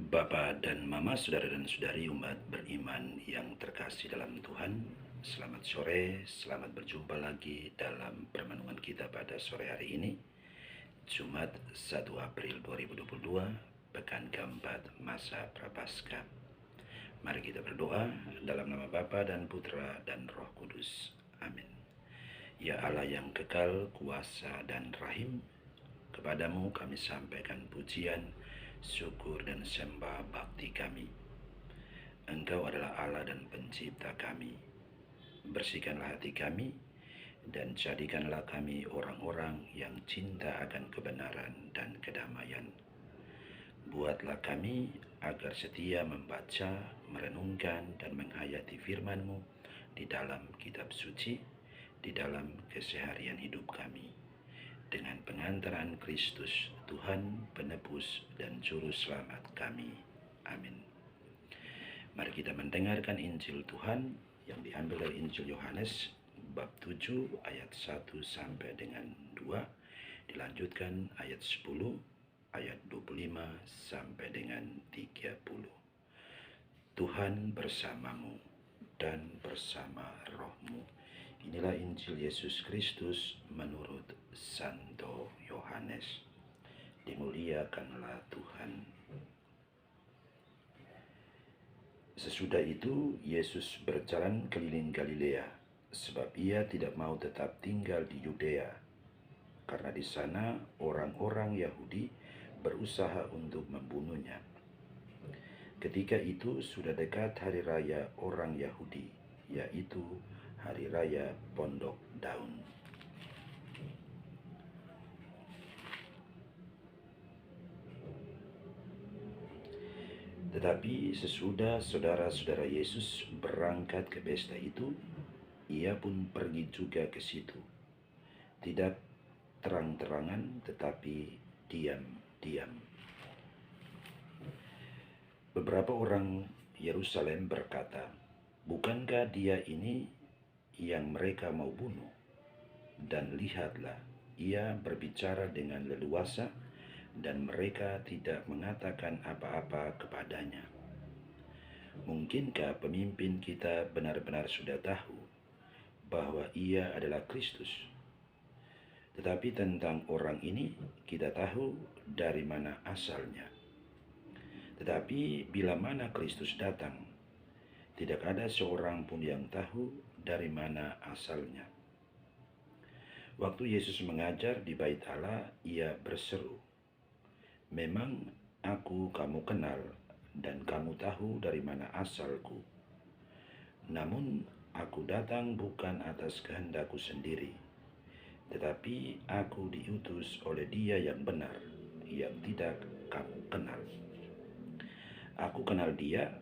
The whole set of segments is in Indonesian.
Bapak dan Mama, saudara dan saudari umat beriman yang terkasih dalam Tuhan, selamat sore, selamat berjumpa lagi dalam permenungan kita pada sore hari ini, Jumat 1 April 2022, pekan keempat masa Prapaskah. Mari kita berdoa dalam nama Bapa dan Putra dan Roh Kudus. Amin. Ya Allah yang kekal, kuasa dan rahim, kepadamu kami sampaikan pujian, syukur dan sembah bakti kami. Engkau adalah Allah dan pencipta kami. Bersihkanlah hati kami dan jadikanlah kami orang-orang yang cinta akan kebenaran dan kedamaian. Buatlah kami agar setia membaca, merenungkan dan menghayati firman-Mu di dalam kitab suci, di dalam keseharian hidup kami. Dengan pengantaran Kristus, Tuhan, penebus dan juru selamat kami. Amin. Mari kita mendengarkan Injil Tuhan yang diambil dari Injil Yohanes bab 7 ayat 1 sampai dengan 2, dilanjutkan ayat 10, ayat 25 sampai dengan 30. Tuhan bersamamu dan bersama rohmu. Inilah Injil Yesus Kristus menurut Santo Yohanes. Dimuliakanlah Tuhan. Sesudah itu Yesus berjalan keliling Galilea, sebab ia tidak mau tetap tinggal di Yudea, karena di sana orang-orang Yahudi berusaha untuk membunuhnya. Ketika itu sudah dekat hari raya orang Yahudi, yaitu hari raya Pondok Daun. Tetapi sesudah saudara-saudara Yesus berangkat ke pesta itu, ia pun pergi juga ke situ. Tidak terang-terangan, tetapi diam-diam. Beberapa orang Yerusalem berkata, "Bukankah dia ini yang mereka mau bunuh? Dan lihatlah, ia berbicara dengan leluasa dan mereka tidak mengatakan apa-apa kepadanya. Mungkinkah pemimpin kita benar-benar sudah tahu bahwa ia adalah Kristus? Tetapi tentang orang ini kita tahu dari mana asalnya. Tetapi bila mana Kristus datang, tidak ada seorang pun yang tahu dari mana asalnya." Waktu Yesus mengajar di Bait Allah, ia berseru, "Memang aku kamu kenal dan kamu tahu dari mana asalku. Namun aku datang bukan atas kehendakku sendiri, tetapi aku diutus oleh Dia yang benar, yang tidak kamu kenal. Aku kenal Dia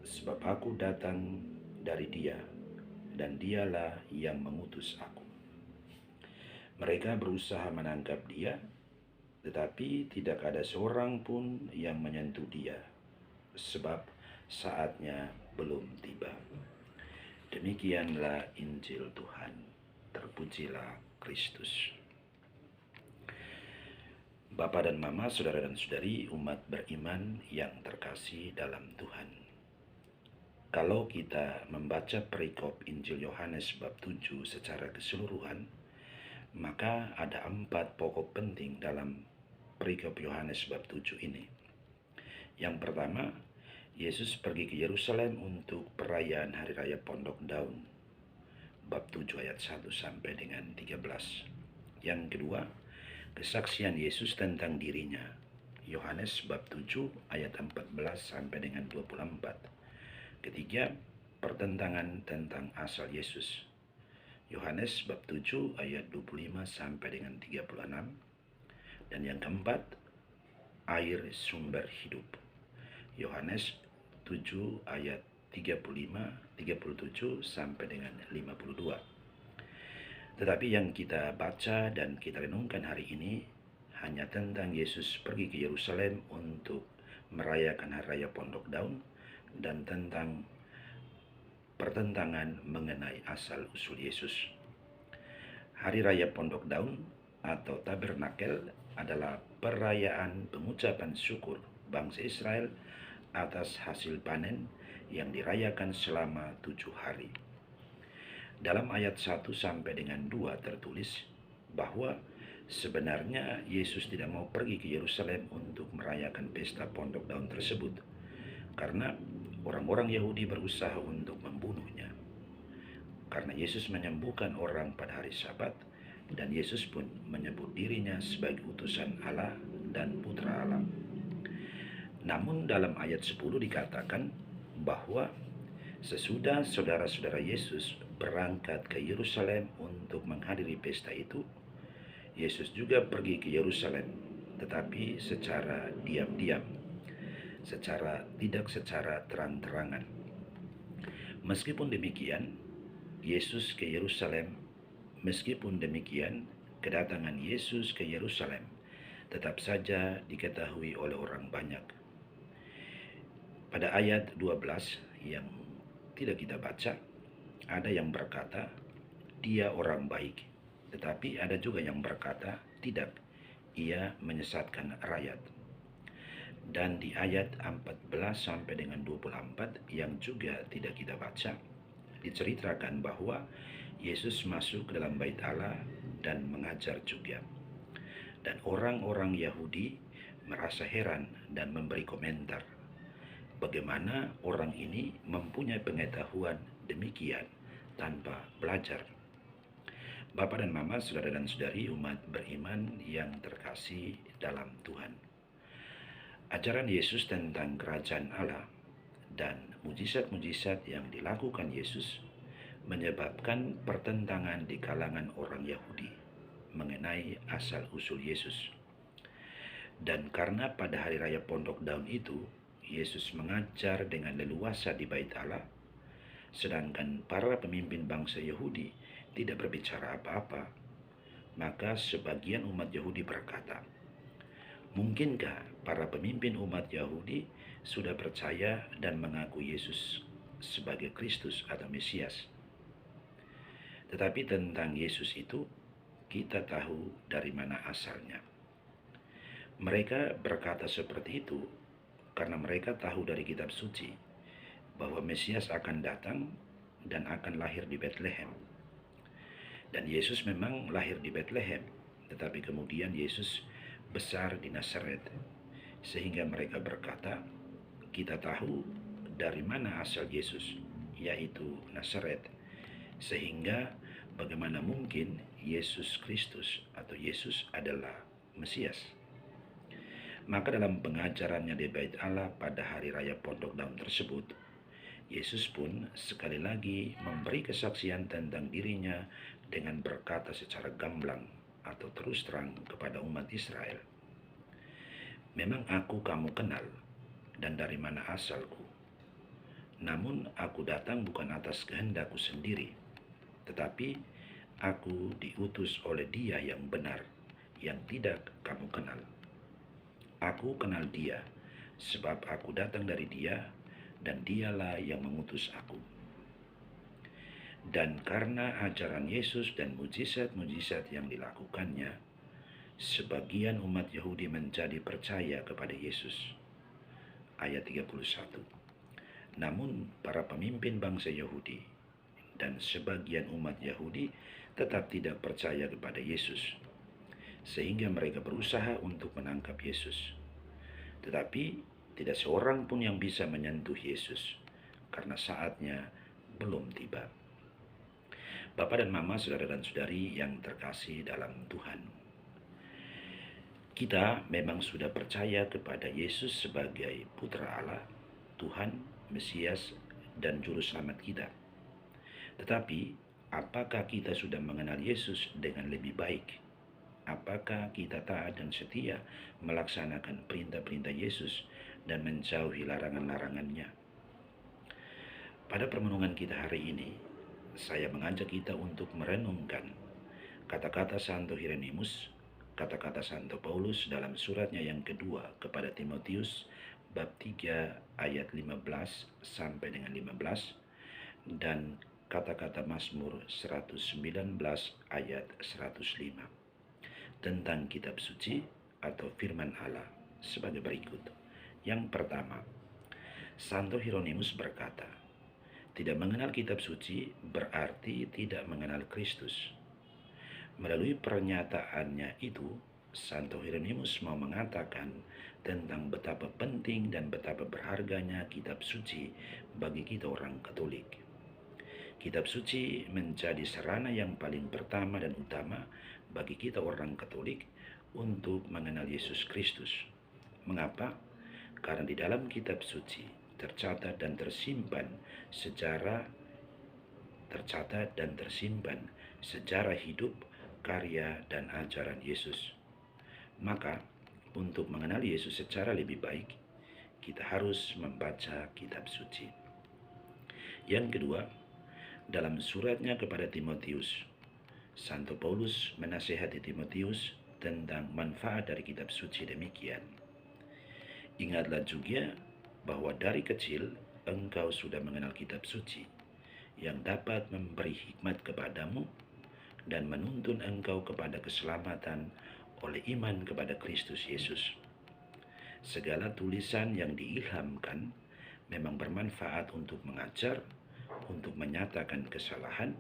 sebab aku datang dari Dia, dan Dialah yang mengutus aku." Mereka berusaha menangkap Dia, tetapi tidak ada seorang pun yang menyentuh Dia, sebab saatnya belum tiba. Demikianlah Injil Tuhan. Terpujilah Kristus. Bapak dan Mama, saudara dan saudari umat beriman yang terkasih dalam Tuhan. Kalau kita membaca perikop Injil Yohanes bab 7 secara keseluruhan, maka ada 4 pokok penting dalam perikop Yohanes bab 7 ini. Yang pertama, Yesus pergi ke Yerusalem untuk perayaan Hari Raya Pondok Daun, bab 7 ayat 1 sampai dengan 13. Yang kedua, kesaksian Yesus tentang dirinya, Yohanes bab 7 ayat 14 sampai dengan 24. Ketiga, pertentangan tentang asal Yesus, Yohanes bab 7 ayat 25 sampai dengan 36. Dan yang keempat, air sumber hidup, Yohanes 7 ayat 35, 37 sampai dengan 52. Tetapi yang kita baca dan kita renungkan hari ini hanya tentang Yesus pergi ke Yerusalem untuk merayakan Hari Raya Pondok Daun dan tentang pertentangan mengenai asal-usul Yesus. Hari Raya Pondok Daun atau Tabernakel adalah perayaan pengucapan syukur bangsa Israel atas hasil panen yang dirayakan selama 7 hari. Dalam ayat 1 sampai dengan 2 tertulis bahwa sebenarnya Yesus tidak mau pergi ke Yerusalem untuk merayakan pesta pondok daun tersebut, karena orang-orang Yahudi berusaha untuk membunuhnya. Karena Yesus menyembuhkan orang pada hari Sabat, dan Yesus pun menyebut dirinya sebagai utusan Allah dan putra Allah. Namun dalam ayat 10 dikatakan bahwa sesudah saudara-saudara Yesus berangkat ke Yerusalem untuk menghadiri pesta itu, Yesus juga pergi ke Yerusalem, tetapi secara diam-diam, tidak secara terang-terangan. Meskipun demikian, kedatangan Yesus ke Yerusalem tetap saja diketahui oleh orang banyak. Pada ayat 12 yang tidak kita baca, ada yang berkata, dia orang baik. Tetapi ada juga yang berkata, tidak, ia menyesatkan rakyat. Dan di ayat 14 sampai dengan 24 yang juga tidak kita baca, diceritakan bahwa Yesus masuk ke dalam bait Allah dan mengajar juga. Dan orang-orang Yahudi merasa heran dan memberi komentar, bagaimana orang ini mempunyai pengetahuan demikian tanpa belajar. Bapak dan Mama, saudara dan saudari umat beriman yang terkasih dalam Tuhan. Ajaran Yesus tentang kerajaan Allah dan mujizat-mujizat yang dilakukan Yesus menyebabkan pertentangan di kalangan orang Yahudi mengenai asal-usul Yesus. Dan karena pada hari raya Pondok Daun itu, Yesus mengajar dengan leluasa di bait Allah, sedangkan para pemimpin bangsa Yahudi tidak berbicara apa-apa, maka sebagian umat Yahudi berkata, mungkinkah para pemimpin umat Yahudi sudah percaya dan mengaku Yesus sebagai Kristus atau Mesias? Tetapi tentang Yesus itu, kita tahu dari mana asalnya. Mereka berkata seperti itu karena mereka tahu dari kitab suci bahwa Mesias akan datang dan akan lahir di Betlehem. Dan Yesus memang lahir di Betlehem, tetapi kemudian Yesus besar di Nazaret. Sehingga mereka berkata, kita tahu dari mana asal Yesus, yaitu Nazaret. Sehingga bagaimana mungkin Yesus Kristus atau Yesus adalah Mesias? Maka dalam pengajarannya di bait Allah pada hari raya Pondok Daun tersebut, Yesus pun sekali lagi memberi kesaksian tentang dirinya dengan berkata secara gamblang atau terus terang kepada umat Israel, memang aku kamu kenal, dan dari mana asalku. Namun aku datang bukan atas kehendakku sendiri, tetapi aku diutus oleh Dia yang benar, yang tidak kamu kenal. Aku kenal Dia, sebab aku datang dari Dia, dan Dialah yang mengutus aku. Dan karena ajaran Yesus dan mujizat-mujizat yang dilakukannya, sebagian umat Yahudi menjadi percaya kepada Yesus. Ayat 31. Namun para pemimpin bangsa Yahudi dan sebagian umat Yahudi tetap tidak percaya kepada Yesus, sehingga mereka berusaha untuk menangkap Yesus. Tetapi tidak seorang pun yang bisa menyentuh Yesus, karena saatnya belum tiba. Bapak dan Mama, saudara dan saudari yang terkasih dalam Tuhan, kita memang sudah percaya kepada Yesus sebagai Putra Allah, Tuhan, Mesias, dan Juru Selamat kita. Tetapi, apakah kita sudah mengenal Yesus dengan lebih baik? Apakah kita taat dan setia melaksanakan perintah-perintah Yesus dan menjauhi larangan-larangannya? Pada permenungan kita hari ini, saya mengajak kita untuk merenungkan kata-kata Santo Hieronymus, kata-kata Santo Paulus dalam suratnya yang kedua kepada Timotius bab 3 ayat 15 sampai dengan 15, dan kata-kata Mazmur 119 ayat 105 tentang kitab suci atau firman Allah sebagai berikut. Yang pertama, Santo Hieronymus berkata, tidak mengenal kitab suci berarti tidak mengenal Kristus. Melalui pernyataannya itu, Santo Hieronymus mau mengatakan tentang betapa penting dan betapa berharganya kitab suci bagi kita orang Katolik. Kitab suci menjadi sarana yang paling pertama dan utama bagi kita orang Katolik untuk mengenal Yesus Kristus. Mengapa? Karena di dalam kitab suci tercatat dan tersimpan sejarah hidup, karya, dan ajaran Yesus. Maka, untuk mengenal Yesus secara lebih baik, kita harus membaca kitab suci. Yang kedua, dalam suratnya kepada Timotius, Santo Paulus menasihati Timotius tentang manfaat dari kitab suci demikian. Ingatlah juga bahwa dari kecil engkau sudah mengenal kitab suci yang dapat memberi hikmat kepadamu dan menuntun engkau kepada keselamatan oleh iman kepada Kristus Yesus. Segala tulisan yang diilhamkan memang bermanfaat untuk mengajar, untuk menyatakan kesalahan,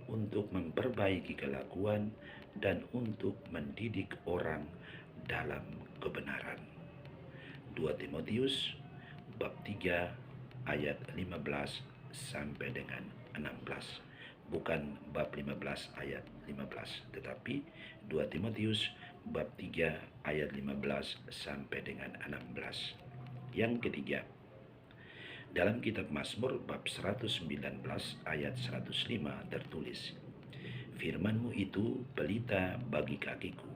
untuk memperbaiki kelakuan, dan untuk mendidik orang dalam kebenaran. 2 Timotius bab 3 ayat 15 sampai dengan 16. Bukan bab 15 ayat 15, tetapi 2 Timotius bab 3 ayat 15 sampai dengan 16. Yang ketiga, dalam kitab Mazmur bab 119 ayat 105 tertulis, firman-Mu itu pelita bagi kakiku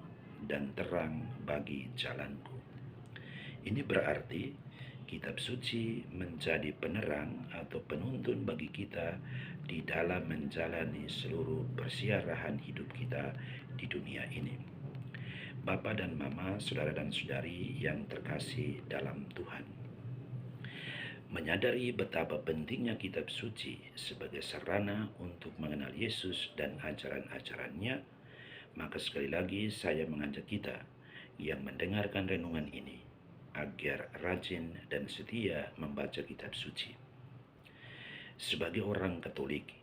dan terang bagi jalanku. Ini berarti kitab suci menjadi penerang atau penuntun bagi kita di dalam menjalani seluruh persiarahan hidup kita di dunia ini. Bapa dan Mama, saudara dan saudari yang terkasih dalam Tuhan, menyadari betapa pentingnya kitab suci sebagai sarana untuk mengenal Yesus dan ajaran-ajarannya, maka sekali lagi saya mengajak kita yang mendengarkan renungan ini agar rajin dan setia membaca kitab suci. Sebagai orang Katolik,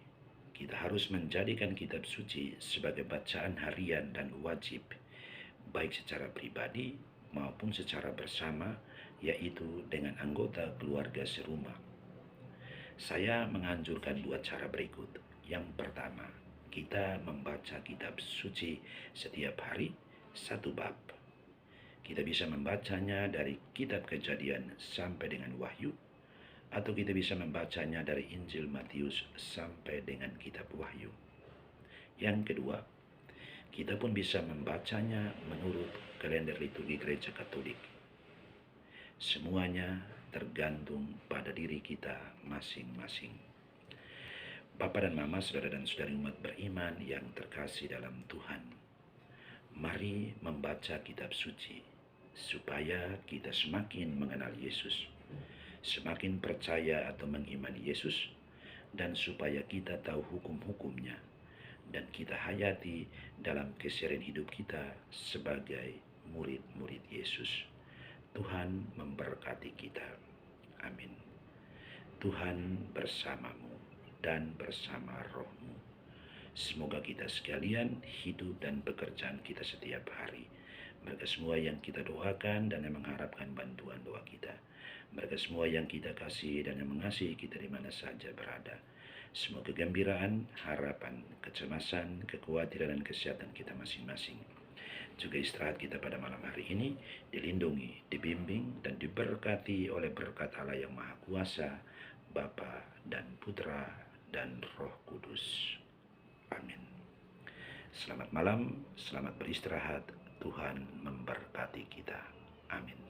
kita harus menjadikan kitab suci sebagai bacaan harian dan wajib, baik secara pribadi maupun secara bersama, yaitu dengan anggota keluarga serumah. Saya menganjurkan 2 cara berikut. Yang pertama, kita membaca kitab suci setiap hari 1 bab. Kita bisa membacanya dari kitab Kejadian sampai dengan Wahyu, atau kita bisa membacanya dari Injil Matius sampai dengan kitab Wahyu. Yang kedua, kita pun bisa membacanya menurut kalender liturgi Gereja Katolik. Semuanya tergantung pada diri kita masing-masing. Bapa dan Mama, saudara dan saudari umat beriman yang terkasih dalam Tuhan, mari membaca kitab suci supaya kita semakin mengenal Yesus, semakin percaya atau mengimani Yesus, dan supaya kita tahu hukum-hukumnya dan kita hayati dalam keseharian hidup kita sebagai murid-murid Yesus. Tuhan memberkati kita. Amin. Tuhan bersamamu dan bersama rohmu. Semoga kita sekalian, hidup dan pekerjaan kita setiap hari, mereka semua yang kita doakan dan yang mengharapkan bantuan doa kita, mereka semua yang kita kasih dan yang mengasihi kita di mana saja berada, semua kegembiraan, harapan, kecemasan, kekhawatiran dan kesehatan kita masing-masing, juga istirahat kita pada malam hari ini dilindungi, dibimbing dan diberkati oleh berkat Allah yang Maha Kuasa, Bapa dan Putra dan Roh Kudus. Amin. Selamat malam, selamat beristirahat. Tuhan memberkati kita. Amin.